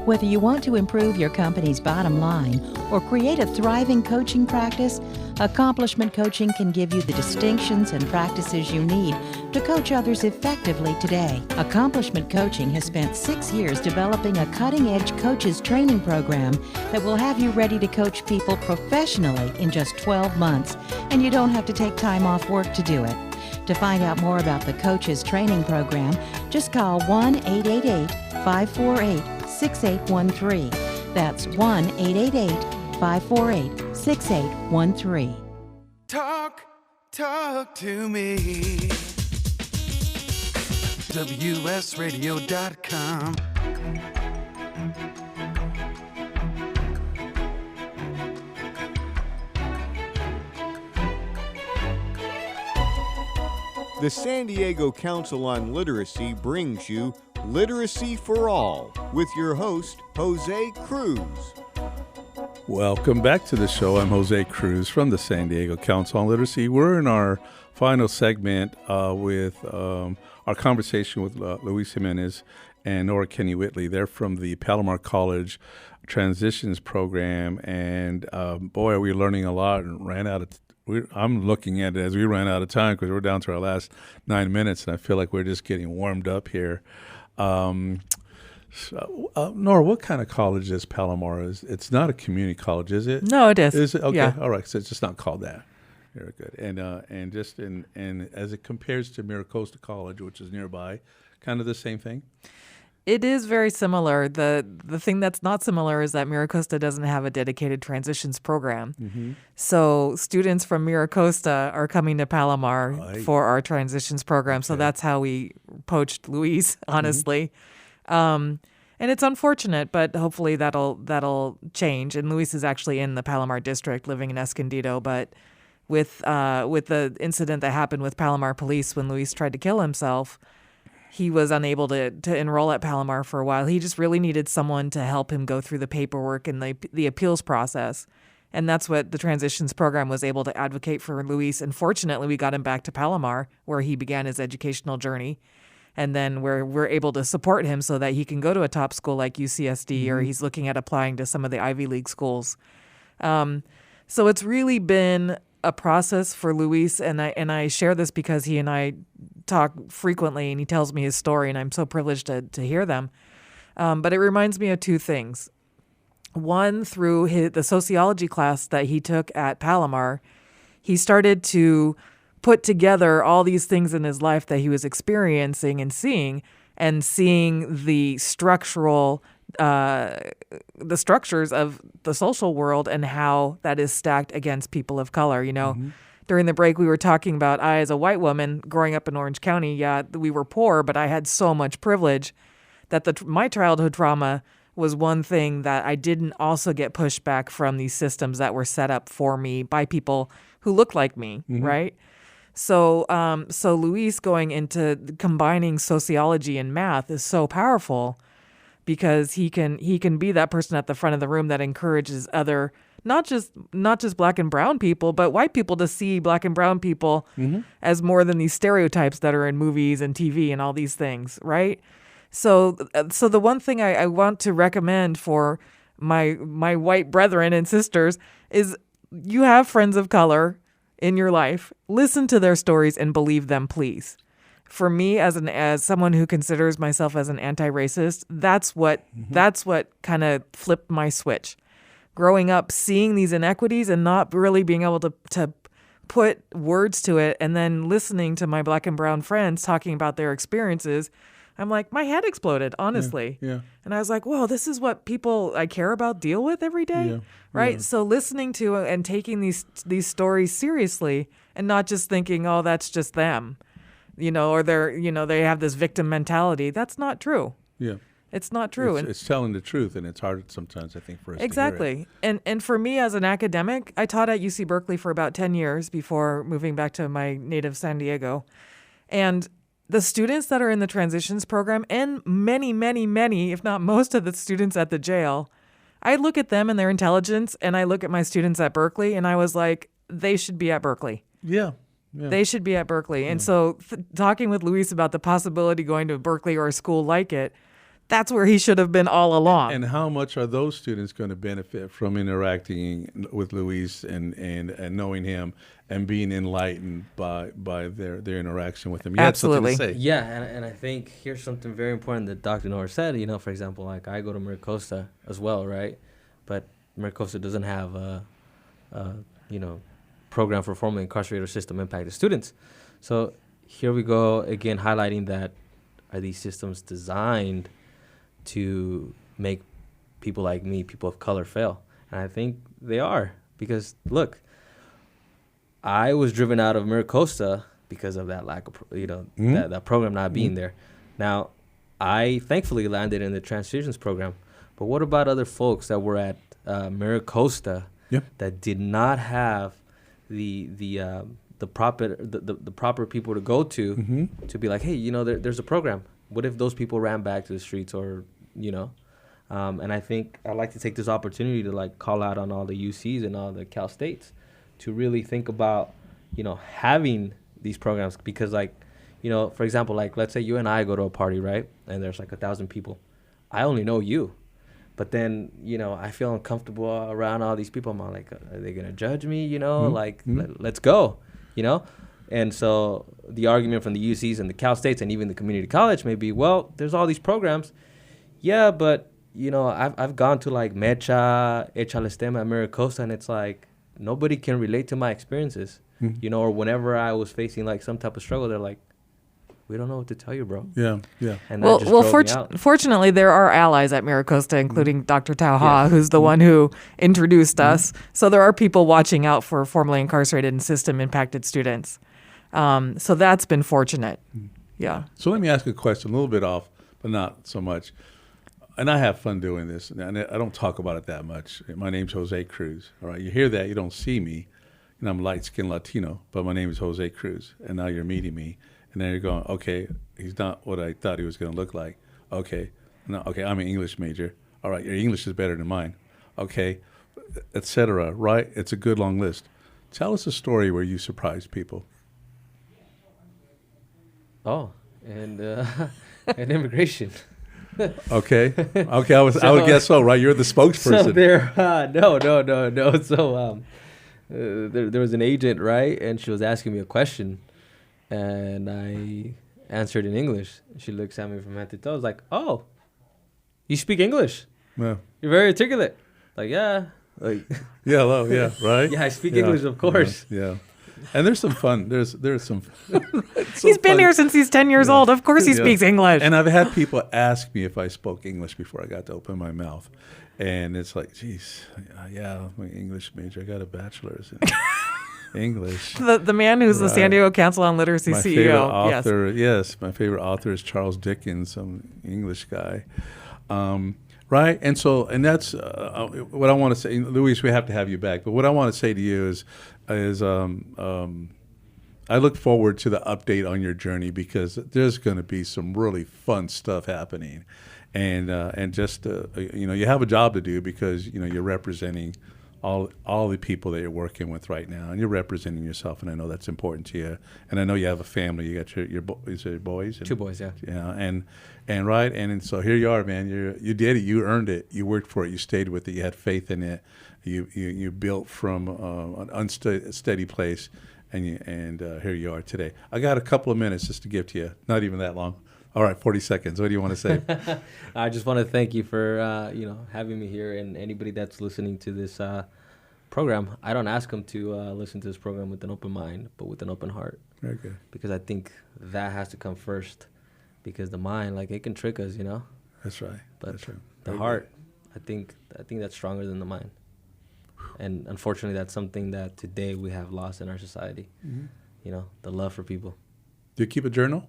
Whether you want to improve your company's bottom line or create a thriving coaching practice, Accomplishment coaching can give you the distinctions and practices you need to coach others effectively today. Accomplishment Coaching has spent 6 years developing a cutting-edge coaches training program that will have you ready to coach people professionally in just 12 months, and you don't have to take time off work to do it. To find out more about the coaches training program, just call 1-888-548-6813. That's 1-888-548-6813. Talk to me. WSRadio.com. The San Diego Council on Literacy brings you Literacy for All with your host, Jose Cruz. Welcome back to the show. I'm Jose Cruz from the San Diego Council on Literacy. We're in our final segment with our conversation with Luis Jimenez and Nora Kenney-Whitley. They're from the Palomar College Transitions Program, and boy, are we learning a lot and ran out of I'm looking at it as we ran out of time because we're down to our last 9 minutes, and I feel like we're just getting warmed up here. Nora, what kind of college is Palomar? It's not a community college, is it? No, it is. Is it? Okay, yeah. All right. So it's just not called that. Very good. And just and as it compares to Miracosta College, which is nearby, kind of the same thing. It is very similar. The thing that's not similar is that Miracosta doesn't have a dedicated transitions program. Mm-hmm. So students from Miracosta are coming to Palomar for our transitions program. Okay. So that's how we poached Luis, honestly. Mm-hmm. And it's unfortunate, but hopefully that'll change. And Luis is actually in the Palomar district, living in Escondido. But with the incident that happened with Palomar police when Luis tried to kill himself, he was unable to enroll at Palomar for a while. He just really needed someone to help him go through the paperwork and the appeals process. And that's what the transitions program was able to advocate for Luis. And fortunately, we got him back to Palomar, where he began his educational journey. And then we're able to support him so that he can go to a top school like UCSD, mm-hmm. or he's looking at applying to some of the Ivy League schools. So it's really been a process for Luis, and I share this because he and I talk frequently, and he tells me his story, and I'm so privileged to hear them. But it reminds me of two things. One, through the sociology class that he took at Palomar, he started to put together all these things in his life that he was experiencing and seeing the structures of the social world and how that is stacked against people of color. You know, mm-hmm. During the break, we were talking about I, as a white woman growing up in Orange County, yeah, we were poor, but I had so much privilege that my childhood trauma was one thing that I didn't also get pushback from these systems that were set up for me by people who looked like me, mm-hmm. right? So Luis going into combining sociology and math is so powerful because he can be that person at the front of the room that encourages other, not just black and brown people, but white people to see black and brown people mm-hmm. as more than these stereotypes that are in movies and TV and all these things, right? So the one thing I want to recommend for my white brethren and sisters is you have friends of color in your life, listen to their stories and believe them, please. For me, as someone who considers myself as an anti-racist, that's what kind of flipped my switch. Growing up, seeing these inequities and not really being able to put words to it, and then listening to my black and brown friends talking about their experiences, I'm like, my head exploded, honestly. Yeah. And I was like, whoa, this is what people I care about deal with every day. Yeah. Right. Yeah. So listening to and taking these stories seriously and not just thinking, oh, that's just them, or they have this victim mentality. That's not true. Yeah. It's not true. It's telling the truth, and it's hard sometimes, I think, for us to exactly. hear it. And for me as an academic, I taught at UC Berkeley for about 10 years before moving back to my native San Diego. And the students that are in the transitions program and many, many, many, if not most of the students at the jail, I look at them and their intelligence, and I look at my students at Berkeley, and I was like, they should be at Berkeley. Yeah. They should be at Berkeley. And so talking with Luis about the possibility going to Berkeley or a school like it, That's where he should have been all along. And how much are those students going to benefit from interacting with Luis and knowing him and being enlightened by their interaction with him? You Absolutely. had something to say. Yeah, and I think here's something very important that Dr. Nora said. For example, like I go to MiraCosta as well, right? But MiraCosta doesn't have a program for formerly incarcerated or system impacted students. So here we go again, highlighting that are these systems designed to make people like me, people of color, fail? And I think they are, because look, I was driven out of MiraCosta because of that lack of, that program not being there. Now, I thankfully landed in the Transitions Program, but what about other folks that were at MiraCosta that did not have the proper people to go to be like, hey, there's a program. What if those people ran back to the streets, or and I think I'd like to take this opportunity to like call out on all the UCs and all the Cal States to really think about, having these programs, because for example, like let's say you and I go to a party, right? And there's like 1,000 people. I only know you, but then, I feel uncomfortable around all these people. I'm like, are they going to judge me? Let's go, And so the argument from the UCs and the Cal States and even the community college may be, well, there's all these programs. Yeah, but, I've gone to like Mecha, Echalestema, MiraCosta, and it's like nobody can relate to my experiences, or whenever I was facing like some type of struggle, they're like, we don't know what to tell you, bro. Yeah. And that just drove me out. Fortunately, there are allies at MiraCosta, including Dr. Tao Ha, who's the one who introduced us. So there are people watching out for formerly incarcerated and system-impacted students. So that's been fortunate. Yeah. So let me ask a question, a little bit off, but not so much. And I have fun doing this, and I don't talk about it that much. My name's Jose Cruz. All right, you hear that? You don't see me, and I'm light-skinned Latino, but my name is Jose Cruz, and now you're meeting me, and then you're going, okay, he's not what I thought he was going to look like. Okay, I'm an English major. All right, your English is better than mine. Okay, etc. Right? It's a good long list. Tell us a story where you surprised people. Oh, and immigration. Okay. I would guess so, right? You're the spokesperson. So there, no. So there was an agent, right? And she was asking me a question, and I answered in English. She looks at me from head to toe. I was like, "Oh, you speak English? Yeah. You're very articulate." Like, yeah. Like, yeah, hello, yeah, right? Yeah, I speak English, of course. Yeah. And there's some fun. There's some. He's been here since he's 10 years old. Of course he speaks English. And I've had people ask me if I spoke English before I got to open my mouth. And it's like, geez, yeah, I'm an English major. I got a bachelor's in English. The man who's the San Diego Council on Literacy my CEO. Favorite author, yes, my favorite author is Charles Dickens, some English guy. Right, and that's what I want to say, Luis. We have to have you back, but what I want to say to you is I look forward to the update on your journey, because there's going to be some really fun stuff happening, and just you have a job to do, because you're representing all the people that you're working with right now, and you're representing yourself, and I know that's important to you, and I know you have a family. You got your boys. 2 boys, yeah. Yeah, and so here you are, man. You did it. You earned it. You worked for it. You stayed with it. You had faith in it. You built from an unsteady place, and here you are today. I got a couple of minutes just to give to you. Not even that long. All right, 40 seconds. What do you want to say? I just want to thank you for having me here, and anybody that's listening to this program. I don't ask them to listen to this program with an open mind, but with an open heart. Very good. Because I think that has to come first. Because the mind, like, it can trick us, That's right. But that's right. The heart, I think that's stronger than the mind. And unfortunately, that's something that today we have lost in our society. Mm-hmm. The love for people. Do you keep a journal?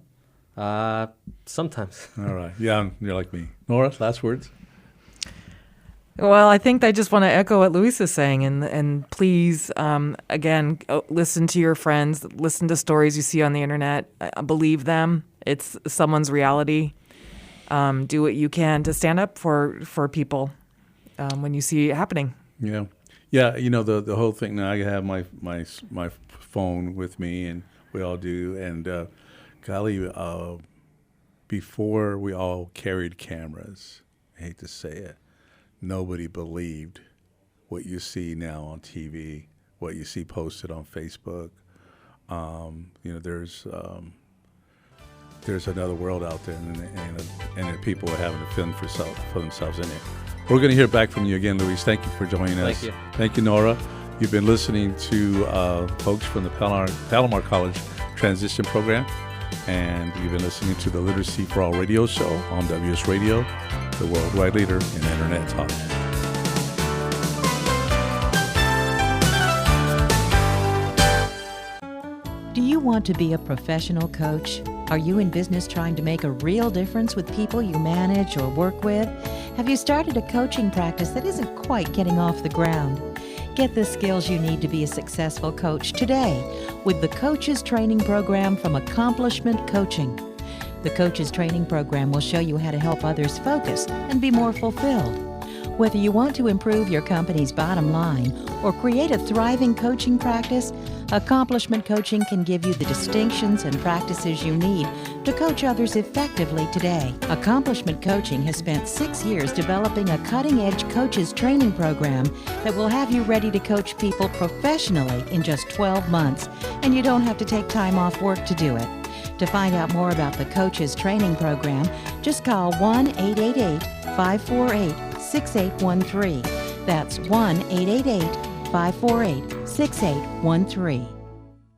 Sometimes. All right. Yeah, you're like me. Nora, last words? Well, I think I just want to echo what Luis is saying, and please, again, listen to your friends, listen to stories you see on the internet, believe them. It's someone's reality. Do what you can to stand up for people when you see it happening. Yeah. Yeah, the whole thing. Now I have my phone with me, and we all do. And golly, before we all carried cameras, I hate to say it, nobody believed what you see now on TV, what you see posted on Facebook. There's another world out there, and people are having to fend for themselves in it. We're going to hear back from you again, Luis. Thank you for joining us. Thank you. Thank you, Nora. You've been listening to folks from the Palomar College Transition Program, and you've been listening to the Literacy for All radio show on WS Radio, the worldwide leader in Internet talk. Do you want to be a professional coach? Are you in business trying to make a real difference with people you manage or work with? Have you started a coaching practice that isn't quite getting off the ground? Get the skills you need to be a successful coach today with the Coaches Training Program from Accomplishment Coaching. The Coaches Training Program will show you how to help others focus and be more fulfilled. Whether you want to improve your company's bottom line or create a thriving coaching practice, Accomplishment Coaching can give you the distinctions and practices you need to coach others effectively today. Accomplishment Coaching has spent 6 years developing a cutting-edge coaches training program that will have you ready to coach people professionally in just 12 months, and you don't have to take time off work to do it. To find out more about the Coaches Training Program, just call 1-888-548-6813. That's 1-888-548-6813.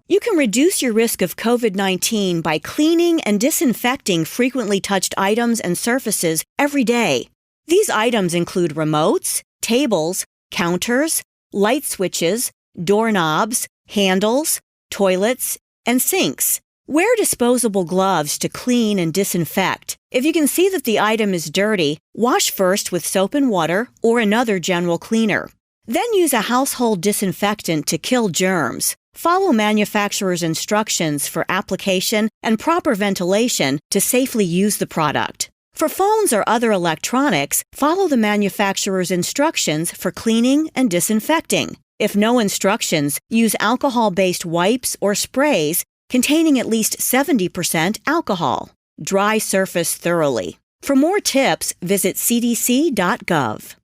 You can reduce your risk of COVID-19 by cleaning and disinfecting frequently touched items and surfaces every day. These items include remotes, tables, counters, light switches, doorknobs, handles, toilets, and sinks. Wear disposable gloves to clean and disinfect. If you can see that the item is dirty, wash first with soap and water or another general cleaner. Then use a household disinfectant to kill germs. Follow manufacturer's instructions for application and proper ventilation to safely use the product. For phones or other electronics, follow the manufacturer's instructions for cleaning and disinfecting. If no instructions, use alcohol-based wipes or sprays containing at least 70% alcohol. Dry surface thoroughly. For more tips, visit cdc.gov.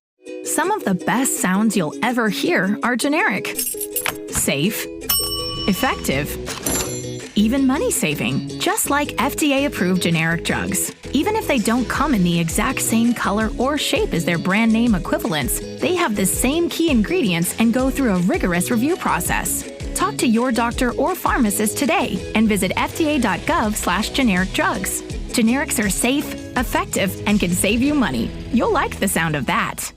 Some of the best sounds you'll ever hear are generic, safe, effective, even money-saving, just like FDA-approved generic drugs. Even if they don't come in the exact same color or shape as their brand name equivalents, they have the same key ingredients and go through a rigorous review process. Talk to your doctor or pharmacist today and visit fda.gov/generic drugs. Generics are safe, effective, and can save you money. You'll like the sound of that.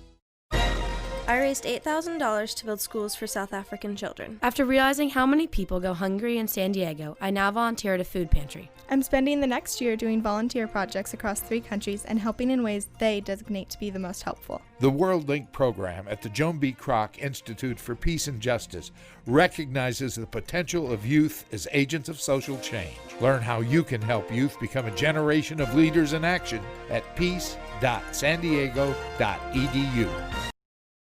I raised $8,000 to build schools for South African children. After realizing how many people go hungry in San Diego, I now volunteer at a food pantry. I'm spending the next year doing volunteer projects across 3 countries and helping in ways they designate to be the most helpful. The WorldLink program at the Joan B. Kroc Institute for Peace and Justice recognizes the potential of youth as agents of social change. Learn how you can help youth become a generation of leaders in action at peace.sandiego.edu.